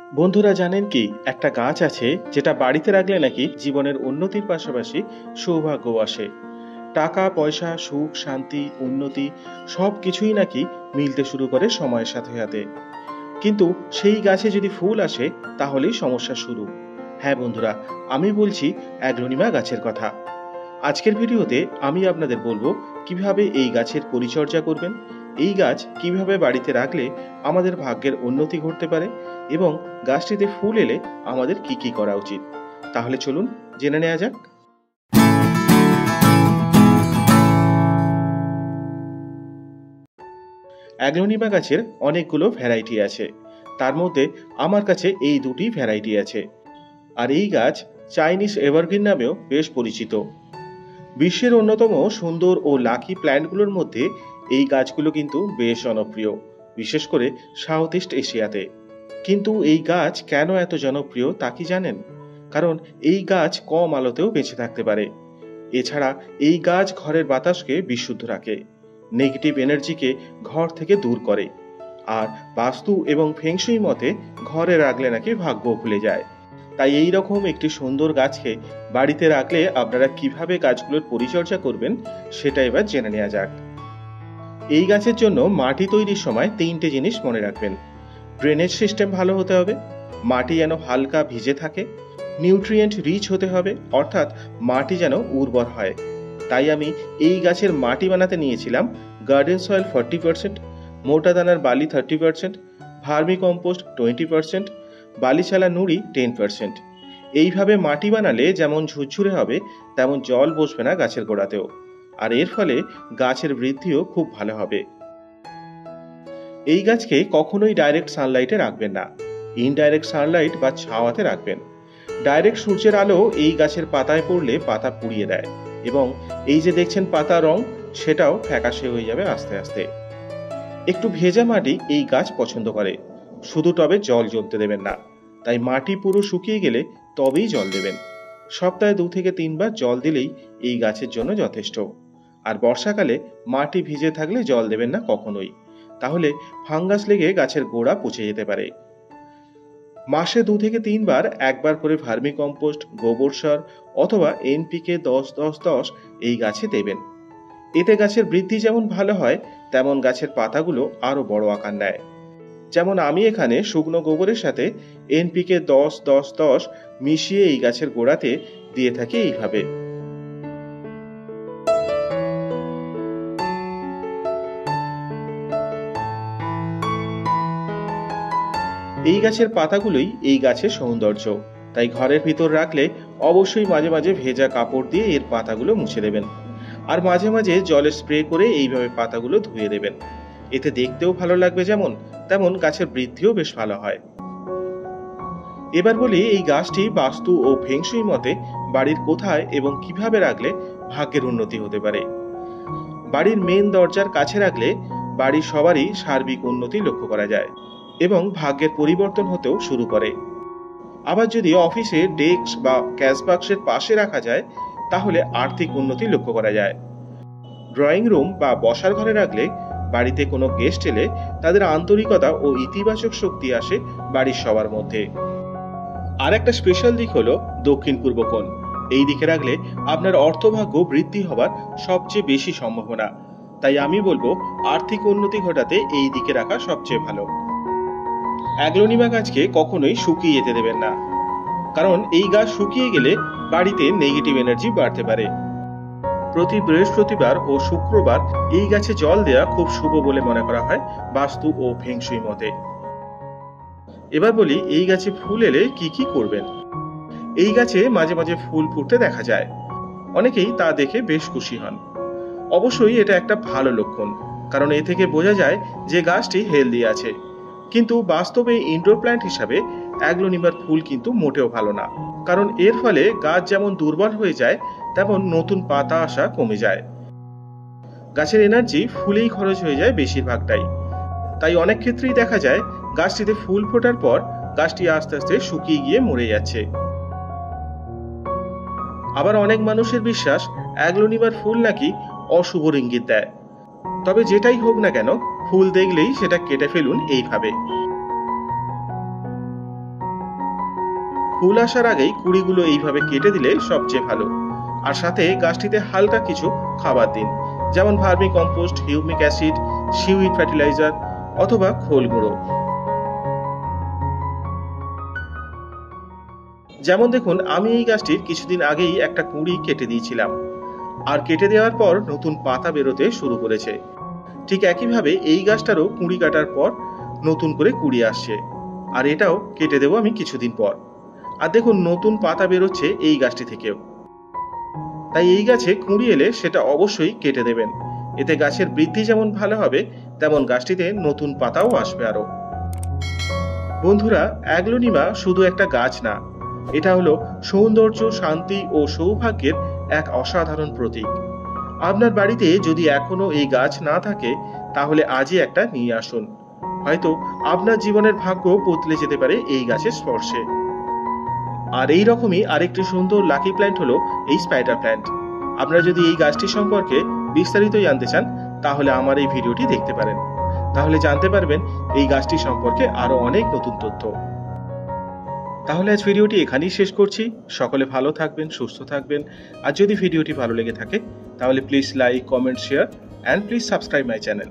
বন্ধুরা জানেন কি, একটা গাছ আছে যেটা বাড়িতে রাখলে নাকি জীবনের উন্নতির পাশাপাশি সৌভাগ্য আসে। টাকা পয়সা, সুখ শান্তি, উন্নতি সব কিছুই নাকি মিলতে শুরু করে সময়ের সাথে সাথে। কিন্তু সেই গাছে যদি ফুল আসে তাহলেই সমস্যা শুরু। হ্যাঁ বন্ধুরা, আমি বলছি অ্যাগ্লোনিমা গাছের কথা। আজকের ভিডিওতে আমি আপনাদের বলবো কিভাবে এই গাছের পরিচর্যা করবেন, এই গাছ কিভাবে বাড়িতে রাখলে আমাদের ভাগ্যের উন্নতি ঘটতে পারে এবং গাছটিতে ফুল এলে আমাদের কি কি করা উচিত। তাহলে চলুন জেনে নেওয়া যাক। অ্যাগ্লোনিমা গাছের অনেকগুলো ভ্যারাইটি আছে, তার মধ্যে আমার কাছে এই দুটি ভ্যারাইটি আছে। আর এই গাছ চাইনিজ এভারগ্রিন নামেও বেশ পরিচিত। বিশ্বের অন্যতম সুন্দর ও লাকি প্ল্যান্টগুলোর মধ্যে এই গাছগুলো কিন্তু বেশ জনপ্রিয়, বিশেষ করে সাউথ ইস্ট এশিয়াতে। কিন্তু এই গাছ কেন এত জনপ্রিয় তা কি জানেন? কারণ এই গাছ কম আলোতেও বেঁচে থাকতে পারে। এছাড়া এই গাছ ঘরের বাতাসকে বিশুদ্ধ রাখে, নেগেটিভ এনার্জিকে ঘর থেকে দূর করে। আর বাস্তু এবং ফেংশুই মতে ঘরে রাখলে নাকি ভাগ্য খুলে যায়। তাই এই রকম একটি সুন্দর গাছকে বাড়িতে রাখলে আপনারা কিভাবে গাছগুলোর পরিচর্যা করবেন সেটা এবার জেনে নেওয়া যাক। এই গাছের জন্য মাটি তৈরির সময় তিনটে জিনিস মনে রাখবেন। ড্রেনেজ সিস্টেম ভালো হতে হবে, মাটি যেন হালকা ভিজে থাকে, নিউট্রিয়েন্ট রিচ হতে হবে, অর্থাৎ মাটি যেন উর্বর হয়। তাই আমি এই গাছের মাটি বানাতে নিয়েছিলাম গার্ডেন সয়েল 40%, মোটা দানার বালি 30%, ভার্মি কম্পোস্ট 20%, বালিচালা নুড়ি 10%। এইভাবে মাটি বানালে যেমন ঝুরঝুরে হবে তেমন জল বসবে না গাছের গোড়াতেও, আর এর ফলে গাছের বৃদ্ধিও খুব ভালো হবে। এই গাছকে কখনোই ডাইরেক্ট সানলাইটে রাখবেন না, ইনডাইরেক্ট সানলাইট বা ছাওয়াতে রাখবেন। ডাইরেক্ট সূর্যের আলো এই গাছের পাতায় পড়লে পাতা পুড়িয়ে দেয় এবং এই যে দেখছেন পাতা রং, সেটাও ফ্যাকাশে হয়ে যাবে আস্তে আস্তে। একটু ভেজা মাটি এই গাছ পছন্দ করে, শুধু টবে জল জমতে দেবেন না। তাই মাটি পুরো শুকিয়ে গেলে তবেই জল দেবেন। সপ্তাহে 2 থেকে 3 বার জল দিলেই এই গাছের জন্য যথেষ্ট। আর বর্ষাকালে মাটি ভিজে থাকলে জল দেবেন না কখনোই, তাহলে ফাঙ্গাস লেগে গাছের গোড়া পচে যেতে পারে। মাসে 2 থেকে 3 বার একবার করে ভার্মি কম্পোস্ট, গোবর সার অথবা NPK 10-10-10 এই গাছে দেবেন। এতে গাছের বৃদ্ধি যেমন ভালো হয় তেমন গাছের পাতাগুলো আরো বড় আকার নেয়। যেমন আমি এখানে শুকনো গোবরের সাথে NPK 10-10-10 মিশিয়ে এই গাছের গোড়াতে দিয়ে থাকি এইভাবে। এই গাছের পাতাগুলোই এই গাছের সৌন্দর্য, তাই ঘরের ভিতর রাখলে অবশ্যই মাঝে মাঝে ভেজা কাপড় দিয়ে এর পাতাগুলো মুছে দেবেন। আর মাঝে মাঝে জলে স্প্রে করে এইভাবে পাতাগুলো ধুয়ে দেবেন। এতে দেখতেও ভালো লাগবে যেমন, তেমন গাছের বৃদ্ধিও বেশ ভালো হয়। এবার বলি এই গাছটি বাস্তু ও ফেংশুই মতে বাড়ির কোথায় এবং কিভাবে রাখলে ভাগ্যের উন্নতি হতে পারে। বাড়ির মেন দরজার কাছে রাখলে বাড়ির সবারই সার্বিক উন্নতি লক্ষ্য করা যায় এবং ভাগ্যের পরিবর্তন হতেও শুরু করে। আবার যদি অফিসে ডেস্ক বা ক্যাশ বাক্সের পাশে রাখা যায় তাহলে আর্থিক উন্নতি লক্ষ্য করা যায়। ড্রয়িং রুম বা বসার ঘরে রাখলে বাড়িতে কোনো গেস্ট এলে তাদের আন্তরিকতা ও ইতিবাচক শক্তি আসে বাড়ির সবার মধ্যে। আর একটা স্পেশাল দিক হলো দক্ষিণ পূর্ব কোণ। এই দিকে রাখলে আপনার অর্থভাগ্য বৃদ্ধি হবার সবচেয়ে বেশি সম্ভাবনা। তাই আমি বলবো আর্থিক উন্নতি ঘটাতে এই দিকে রাখা সবচেয়ে ভালো। অ্যাগ্লোনিমা গাছকে কখনোই শুকিয়ে যেতে দেবেন না, কারণ এই গাছ শুকিয়ে গেলে বাড়িতে নেগেটিভ এনার্জি বাড়তে পারে। প্রতি বৃহস্পতিবার ও শুক্রবার এই গাছে জল দেওয়া খুব শুভ বলে মনে করা হয় বাস্তু ও ফেংশুই মতে। এবার বলি এই গাছে ফুল এলে কি কি করবেন। এই গাছে মাঝে মাঝে ফুল ফুটতে দেখা যায়, অনেকেই তা দেখে বেশ খুশি হন। অবশ্যই এটা একটা ভালো লক্ষণ, কারণ এ থেকে বোঝা যায় যে গাছটি হেলদি আছে। কিন্তু বাস্তবে ইনডোর প্ল্যান্ট হিসাবে অ্যাগ্লোনিমার ফুল কিন্তু মোটেও ভালো না, কারণ এর ফলে গাছ যেমন দুর্বল হয়ে যায় তেমন নতুন পাতা আসা কমে যায়। গাছের এনার্জি ফুলেই খরচ হয়ে যায় বেশিরভাগটাই। তাই অনেক ক্ষেত্রেই দেখা যায় গাছটিতে ফুল ফোটার পর গাছটি আস্তে আস্তে শুকিয়ে গিয়ে মরে যাচ্ছে। আবার অনেক মানুষের বিশ্বাস অ্যাগ্লোনিমার ফুল নাকি অশুভ ইঙ্গিত দেয়। তবে যেটাই হোক না কেন, ফুল দেখলেই সেটা কেটে ফেলুন এইভাবে। ফুল আসার আগেই কুড়িগুলো এইভাবে কেটে দিলে সবচেয়ে ভালো। আর সাথে গাছটিতে হালকা কিছু খাবার দিন, যেমন vermi compost, humic acid, seaweed fertiliser অথবা খোল গুঁড়ো। যেমন দেখুন, আমি এই গাছটির কিছুদিন আগেই একটা কুঁড়ি কেটে দিয়েছিলাম, আর কেটে দেওয়ার পর নতুন পাতা বেরোতে শুরু করেছে। ঠিক একইভাবে এই গাছটারও কুঁড়ি কাটার পর নতুন করে কুঁড়ি আসছে, আর এটাও কেটে দেবো আমি কিছুদিন পর। আর দেখুন, নতুন পাতা বেরোচ্ছে এই গাছটি থেকেও। তাই এই গাছে কুঁড়ি এলে সেটা অবশ্যই কেটে দেবেন, এতে গাছের বৃদ্ধি যেমন ভালো হবে তেমন গাছটিতে নতুন পাতাও আসবে আরো। বন্ধুরা, অ্যাগ্লোনিমা শুধু একটা গাছ না, এটা হলো সৌন্দর্য, শান্তি ও সৌভাগ্যের এক অসাধারণ প্রতীক। আপনার বাড়িতে যদি এখনো এই গাছ না থাকে, তাহলে আজই একটা নিয়ে আসুন। হয়তো আপনার জীবনের ভাগ্য বদলে যেতে পারে এই গাছের স্পর্শে। আর এই রকমই আরেকটি সুন্দর লাকি প্ল্যান্ট হলো এই স্পাইডার প্ল্যান্ট। আপনারা যদি এই গাছটি সম্পর্কে বিস্তারিত জানতে চান, তাহলে আমার এই ভিডিওটি দেখতে পারেন। তাহলে জানতে পারবেন এই গাছটি সম্পর্কে আরো অনেক নতুন তথ্য। তাহলে আজ ভিডিওটি এখানেই শেষ করছি। সকলে ভালো থাকবেন, সুস্থ থাকবেন। আর যদি ভিডিওটি ভালো লেগে থাকে, তাহলে please like, comment, share and please subscribe my channel.